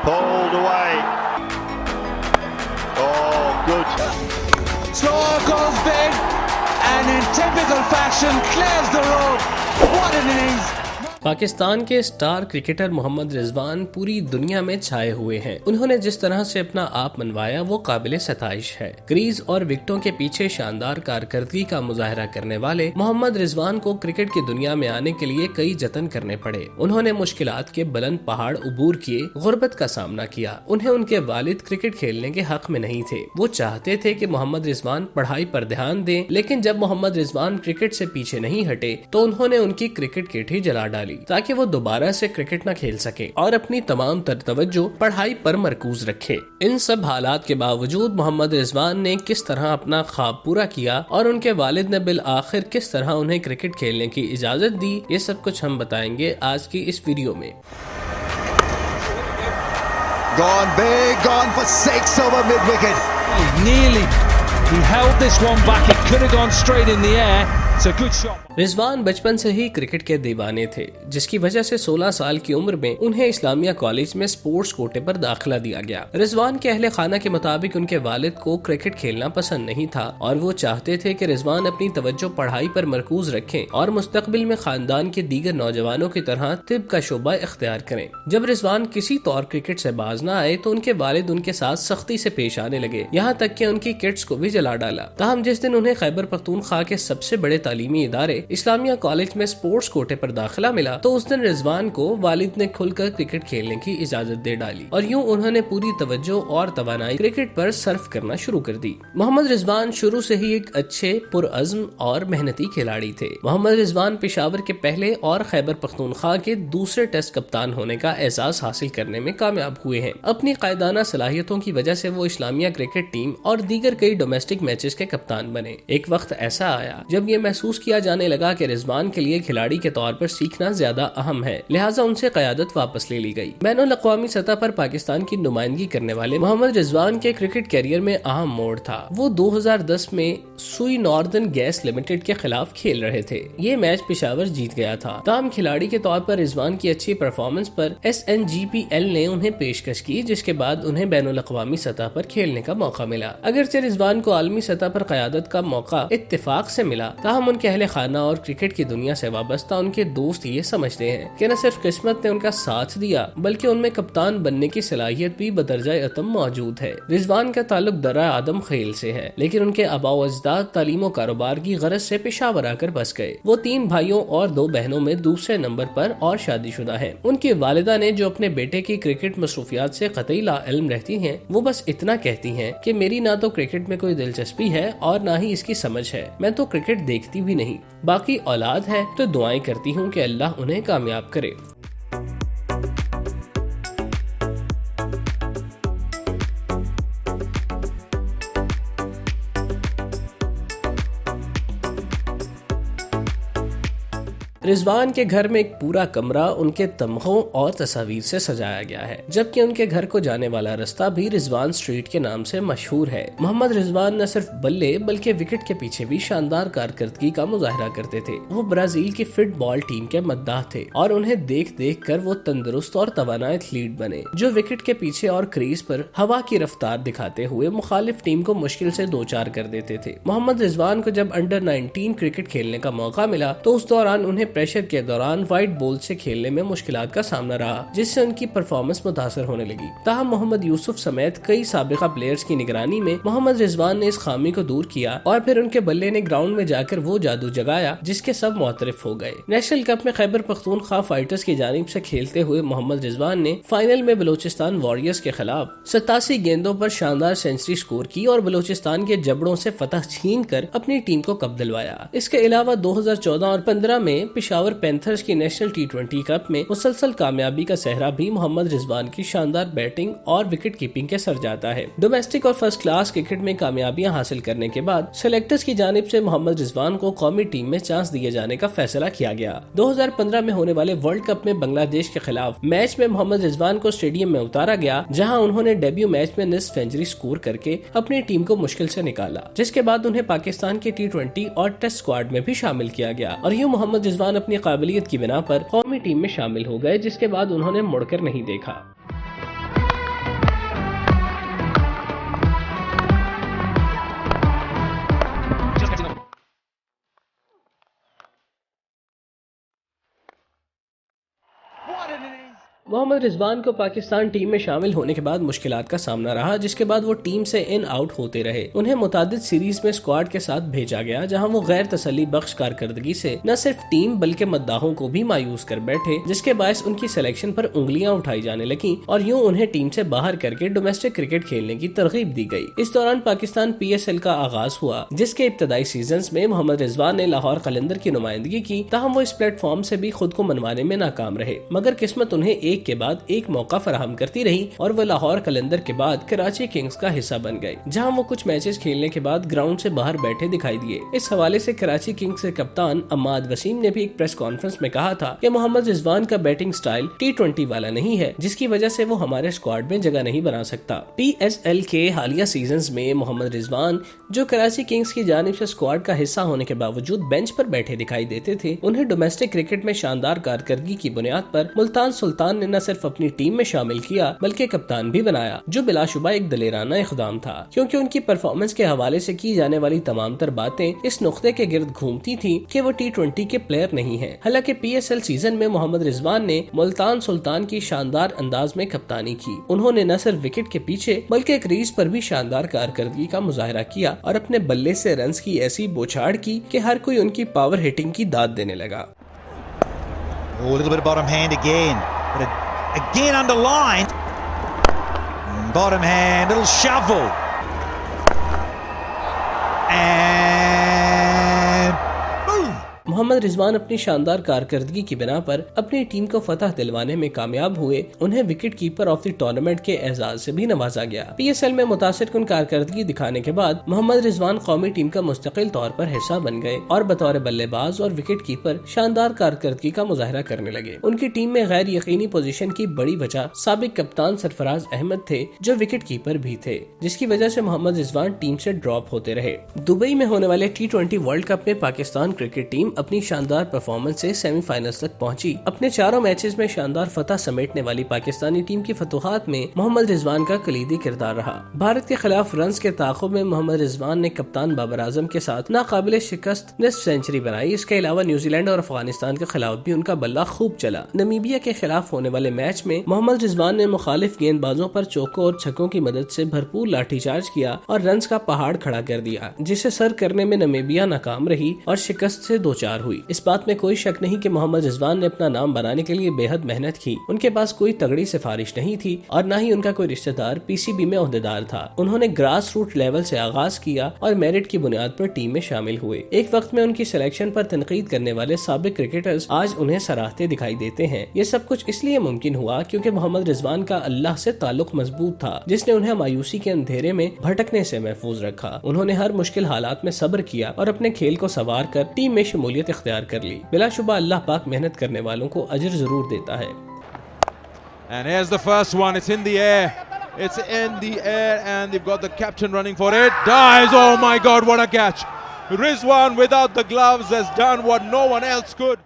Pulled away. Oh, good. Score goes big and in typical fashion clears the road. What an innings! Pakistan کے star cricketer محمد رضوان پوری دنیا میں چھائے ہوئے ہیں۔ انہوں نے جس طرح سے اپنا آپ منوایا وہ قابل ستائش ہے۔ کریز اور وکٹوں کے پیچھے شاندار کارکردگی کا مظاہرہ کرنے والے محمد رضوان کو کرکٹ کی دنیا میں آنے کے لیے کئی جتن کرنے پڑے۔ انہوں نے مشکلات کے بلند پہاڑ عبور کیے، غربت کا سامنا کیا۔ انہیں ان کے والد کرکٹ کھیلنے کے حق میں نہیں تھے۔ وہ چاہتے تھے کہ محمد رضوان پڑھائی پر دھیان دیں، لیکن جب محمد رضوان کرکٹ سے پیچھے نہیں ہٹے تو انہوں نے ان کی کرکٹ کٹ ہی جلا ڈالی تاکہ وہ دوبارہ سے کرکٹ نہ کھیل سکے اور اپنی تمام تر توجہ پڑھائی پر مرکوز رکھے۔ ان سب حالات کے باوجود محمد رضوان نے کس طرح اپنا خواب پورا کیا اور ان کے والد نے بالآخر کس طرح انہیں کرکٹ کھیلنے کی اجازت دی، یہ سب کچھ ہم بتائیں گے آج کی اس ویڈیو میں۔ Gone big, gone for 6 over mid wicket. Nearly. He held this one back. It could have gone straight in the air. It's a good shot. رضوان بچپن سے ہی کرکٹ کے دیوانے تھے، جس کی وجہ سے 16 سال کی عمر میں انہیں اسلامیہ کالج میں سپورٹس کوٹے پر داخلہ دیا گیا۔ رضوان کے اہل خانہ کے مطابق ان کے والد کو کرکٹ کھیلنا پسند نہیں تھا اور وہ چاہتے تھے کہ رضوان اپنی توجہ پڑھائی پر مرکوز رکھیں اور مستقبل میں خاندان کے دیگر نوجوانوں کی طرح طب کا شعبہ اختیار کریں۔ جب رضوان کسی طور کرکٹ سے باز نہ آئے تو ان کے والد ان کے ساتھ سختی سے پیش آنے لگے، یہاں تک کہ ان کی کٹس کو بھی جلا ڈالا۔ تاہم جس دن انہیں خیبر پختونخوا کے سب سے بڑے تعلیمی ادارے اسلامیہ کالج میں سپورٹس کوٹے پر داخلہ ملا تو اس دن رضوان کو والد نے کھل کر کرکٹ کھیلنے کی اجازت دے ڈالی اور یوں انہوں نے پوری توجہ اور توانائی کرکٹ پر صرف کرنا شروع کر دی۔ محمد رضوان شروع سے ہی ایک اچھے پرعزم اور محنتی کھلاڑی تھے۔ محمد رضوان پشاور کے پہلے اور خیبر پختونخوا کے دوسرے ٹیسٹ کپتان ہونے کا اعزاز حاصل کرنے میں کامیاب ہوئے ہیں۔ اپنی قائدانہ صلاحیتوں کی وجہ سے وہ اسلامیہ کرکٹ ٹیم اور دیگر کئی ڈومیسٹک میچز کے کپتان بنے۔ ایک وقت ایسا آیا جب یہ محسوس کیا جانے لگا کہ رضوان کے لیے کھلاڑی کے طور پر سیکھنا زیادہ اہم ہے، لہٰذا ان سے قیادت واپس لے لی گئی۔ بین الاقوامی سطح پر پاکستان کی نمائندگی کرنے والے محمد رضوان کے کرکٹ کیریئر میں اہم موڑ تھا۔ وہ 2010 میں سوئی ناردرن گیس لمیٹڈ کے خلاف کھیل رہے تھے۔ یہ میچ پشاور جیت گیا تھا۔ تاہم کھلاڑی کے طور پر رضوان کی اچھی پرفارمنس پر SNGPL نے انہیں پیشکش کی، جس کے بعد انہیں بین الاقوامی سطح پر کھیلنے کا موقع ملا۔ اگرچہ رضوان کو عالمی سطح پر قیادت کا موقع اتفاق سے ملا، تاہم ان کے اہل خانہ اور کرکٹ کی دنیا سے وابستہ ان کے دوست یہ سمجھتے ہیں کہ نہ صرف قسمت نے ان کا ساتھ دیا بلکہ ان میں کپتان بننے کی صلاحیت بھی بدرجہ اتم موجود ہے۔ رضوان کا تعلق درہ آدم خیل سے ہے، لیکن ان کے آباء و اجداد تعلیم و کاروبار کی غرض سے پشاور آ کر بس گئے۔ وہ 3 بھائیوں اور 2 بہنوں میں دوسرے نمبر پر اور شادی شدہ ہیں۔ ان کی والدہ نے جو اپنے بیٹے کی کرکٹ مصروفیات سے قطعی لا علم رہتی ہیں، وہ بس اتنا کہتی ہیں کہ میری نہ تو کرکٹ میں کوئی دلچسپی ہے اور نہ ہی اس کی سمجھ ہے، میں تو کرکٹ دیکھتی بھی نہیں، باقی اولاد ہے تو دعائیں کرتی ہوں کہ اللہ انہیں کامیاب کرے۔ رضوان کے گھر میں ایک پورا کمرہ ان کے تمغوں اور تصاویر سے سجایا گیا ہے، جبکہ ان کے گھر کو جانے والا رستہ بھی رضوان اسٹریٹ کے نام سے مشہور ہے۔ محمد رضوان نہ صرف بلے بلکہ وکٹ کے پیچھے بھی شاندار کارکردگی کا مظاہرہ کرتے تھے۔ وہ برازیل کی فٹ بال ٹیم کے مداح تھے اور انہیں دیکھ دیکھ کر وہ تندرست اور توانا ایتھلیٹ بنے، جو وکٹ کے پیچھے اور کریز پر ہوا کی رفتار دکھاتے ہوئے مخالف ٹیم کو مشکل سے 2-4 کر دیتے تھے۔ محمد رضوان کو جب انڈر 19 کرکٹ کھیلنے کا موقع ملا تو اس دوران انہیں پریشر کے دوران وائٹ بال سے کھیلنے میں مشکلات کا سامنا رہا، جس سے ان کی پرفارمنس متاثر ہونے لگی۔ تاہم محمد یوسف سمیت کئی سابقہ پلیئرز کی نگرانی میں محمد رضوان نے اس خامی کو دور کیا اور پھر ان کے بلے نے گراؤنڈ میں جا کر وہ جادو جگایا جس کے سب معترف ہو گئے۔ نیشنل کپ میں خیبر پختونخوا فائٹرز کی جانب سے کھیلتے ہوئے محمد رضوان نے فائنل میں بلوچستان واریئرز کے خلاف 87 گیندوں پر شاندار سینچری سکور کی اور بلوچستان کے جبڑوں سے فتح چھین کر اپنی ٹیم کو کپ دلوایا۔ اس کے علاوہ 2014 اور 15 میں پشاور پینتھرز کی نیشنل T20 کپ میں مسلسل کامیابی کا صحرا بھی محمد رضوان کی شاندار بیٹنگ اور وکٹ کیپنگ کے سر جاتا ہے۔ ڈومیسٹک اور فرسٹ کلاس کرکٹ میں کامیابیاں حاصل کرنے کے بعد سلیکٹرز کی جانب سے محمد رضوان کو قومی ٹیم میں چانس دیے جانے کا فیصلہ کیا گیا۔ 2015 میں ہونے والے ورلڈ کپ میں بنگلہ دیش کے خلاف میچ میں محمد رضوان کو اسٹیڈیم میں اتارا گیا، جہاں انہوں نے ڈیبیو میچ میں نصف سینچری سکور کر کے اپنی ٹیم کو مشکل سے نکالا، جس کے بعد انہیں پاکستان کے T20 اور ٹیسٹ اسکواڈ میں بھی شامل کیا گیا اور یوں محمد رضوان اپنی قابلیت کی بنا پر قومی ٹیم میں شامل ہو گئے، جس کے بعد انہوں نے مڑ کر نہیں دیکھا۔ محمد رضوان کو پاکستان ٹیم میں شامل ہونے کے بعد مشکلات کا سامنا رہا، جس کے بعد وہ ٹیم سے ان آؤٹ ہوتے رہے۔ انہیں متعدد سیریز میں اسکواڈ کے ساتھ بھیجا گیا، جہاں وہ غیر تسلی بخش کارکردگی سے نہ صرف ٹیم بلکہ مداحوں کو بھی مایوس کر بیٹھے، جس کے باعث ان کی سلیکشن پر انگلیاں اٹھائی جانے لگیں اور یوں انہیں ٹیم سے باہر کر کے ڈومیسٹک کرکٹ کھیلنے کی ترغیب دی گئی۔ اس دوران پاکستان PSL کا آغاز ہوا، جس کے ابتدائی سیزنز میں محمد رضوان نے لاہور قلندر کی نمائندگی کی، تاہم وہ اس پلیٹ فارم سے بھی خود کو منوانے میں ناکام رہے، مگر قسمت انہیں ایک کے بعد ایک موقع فراہم کرتی رہی اور وہ لاہور قلندر کے بعد کراچی کنگز کا حصہ بن گئے، جہاں وہ کچھ میچز کھیلنے کے بعد گراؤنڈ سے باہر بیٹھے دکھائی دیے۔ اس حوالے سے کراچی کنگز کے کپتان عماد وسیم نے بھی ایک پریس کانفرنس میں کہا تھا کہ محمد رضوان کا بیٹنگ سٹائل T20 والا نہیں ہے، جس کی وجہ سے وہ ہمارے اسکواڈ میں جگہ نہیں بنا سکتا۔ PSL کے حالیہ سیزنز میں محمد رضوان، جو کراچی کنگز کی جانب سے اسکواڈ کا حصہ ہونے کے باوجود بینچ پر بیٹھے دکھائی دیتے تھے، انہیں ڈومیسٹک کرکٹ میں شاندار کارکردگی کی بنیاد پر ملتان سلطان نے نہ صرف اپنی ٹیم میں شامل کیا بلکہ کپتان بھی بنایا، جو بلا شبہ ایک دلیرانہ اقدام تھا، کیونکہ ان کی پرفارمنس کے حوالے سے کی جانے والی تمام تر باتیں اس نقطے کے گرد گھومتی تھیں کہ وہ T20 کے پلیئر نہیں ہیں۔ حالانکہ PSL سیزن میں محمد رضوان نے ملتان سلطان کی شاندار انداز میں کپتانی کی۔ انہوں نے نہ صرف وکٹ کے پیچھے بلکہ کریز پر بھی شاندار کارکردگی کا مظاہرہ کیا اور اپنے بلے سے رنز کی ایسی بوچھاڑ کی کہ ہر کوئی ان کی پاور ہٹنگ کی داد دینے لگا۔ Oh, a little bit of bottom hand again, but again underlined. Bottom hand, little shovel. And boom. محمد رضوان اپنی شاندار کارکردگی کی بنا پر اپنی ٹیم کو فتح دلوانے میں کامیاب ہوئے۔ انہیں wicket keeper of the tournament کے اعزاز سے بھی نوازا گیا۔ PSL میں متاثر کن کارکردگی دکھانے کے بعد محمد رضوان قومی ٹیم کا مستقل طور پر حصہ بن گئے اور بطور بلے باز اور وکٹ کیپر شاندار کارکردگی کا مظاہرہ کرنے لگے۔ ان کی ٹیم میں غیر یقینی پوزیشن کی بڑی وجہ سابق کپتان سرفراز احمد تھے، جو وکٹ کیپر بھی تھے، جس کی وجہ سے محمد رضوان ٹیم سے ڈراپ ہوتے رہے۔ دبئی میں ہونے والے T20 ورلڈ کپ میں پاکستان کرکٹ ٹیم اپنی شاندار پرفارمنس سے سیمی فائنلز تک پہنچی۔ اپنے چاروں میچز میں شاندار فتح سمیٹنے والی پاکستانی ٹیم کی فتوحات میں محمد رضوان کا کلیدی کردار رہا۔ بھارت کے خلاف رنز کے تعاقب میں محمد رضوان نے کپتان بابر اعظم کے ساتھ ناقابل شکست نصف سینچری بنائی۔ اس کے علاوہ نیوزی لینڈ اور افغانستان کے خلاف بھی ان کا بلہ خوب چلا۔ نمیبیا کے خلاف ہونے والے میچ میں محمد رضوان نے مخالف گیند بازوں پر چوکوں اور چھکوں کی مدد سے بھرپور لاٹھی چارج کیا اور رنز کا پہاڑ کھڑا کر دیا، جسے سر کرنے میں نمیبیا ناکام رہی اور شکست سے دوچار ہوئی۔ اس بات میں کوئی شک نہیں کہ محمد رضوان نے اپنا نام بنانے کے لیے بے حد محنت کی۔ ان کے پاس کوئی تگڑی سفارش نہیں تھی اور نہ ہی ان کا کوئی رشتہ دار PCB میں عہدیدار تھا۔ انہوں نے گراس روٹ لیول سے آغاز کیا اور میرٹ کی بنیاد پر ٹیم میں شامل ہوئے۔ ایک وقت میں ان کی سلیکشن پر تنقید کرنے والے سابق کرکٹرز آج انہیں سراہتے دکھائی دیتے ہیں۔ یہ سب کچھ اس لیے ممکن ہوا کیونکہ محمد رضوان کا اللہ سے تعلق مضبوط تھا، جس نے انہیں مایوسی کے اندھیرے میں بھٹکنے سے محفوظ رکھا۔ انہوں نے ہر مشکل حالات میں صبر کیا اور اپنے کھیل کو سنوار کر ٹیم میں شمولیت اختیار کر لی۔ بلا شبہ اللہ پاک محنت کرنے والوں کو اجر ضرور دیتا ہے۔ And here's the first one. It's in the air. It's in the air and they've got the captain running for it. Dives. Oh my God, what a catch. Rizwan without the gloves has done what no one else could.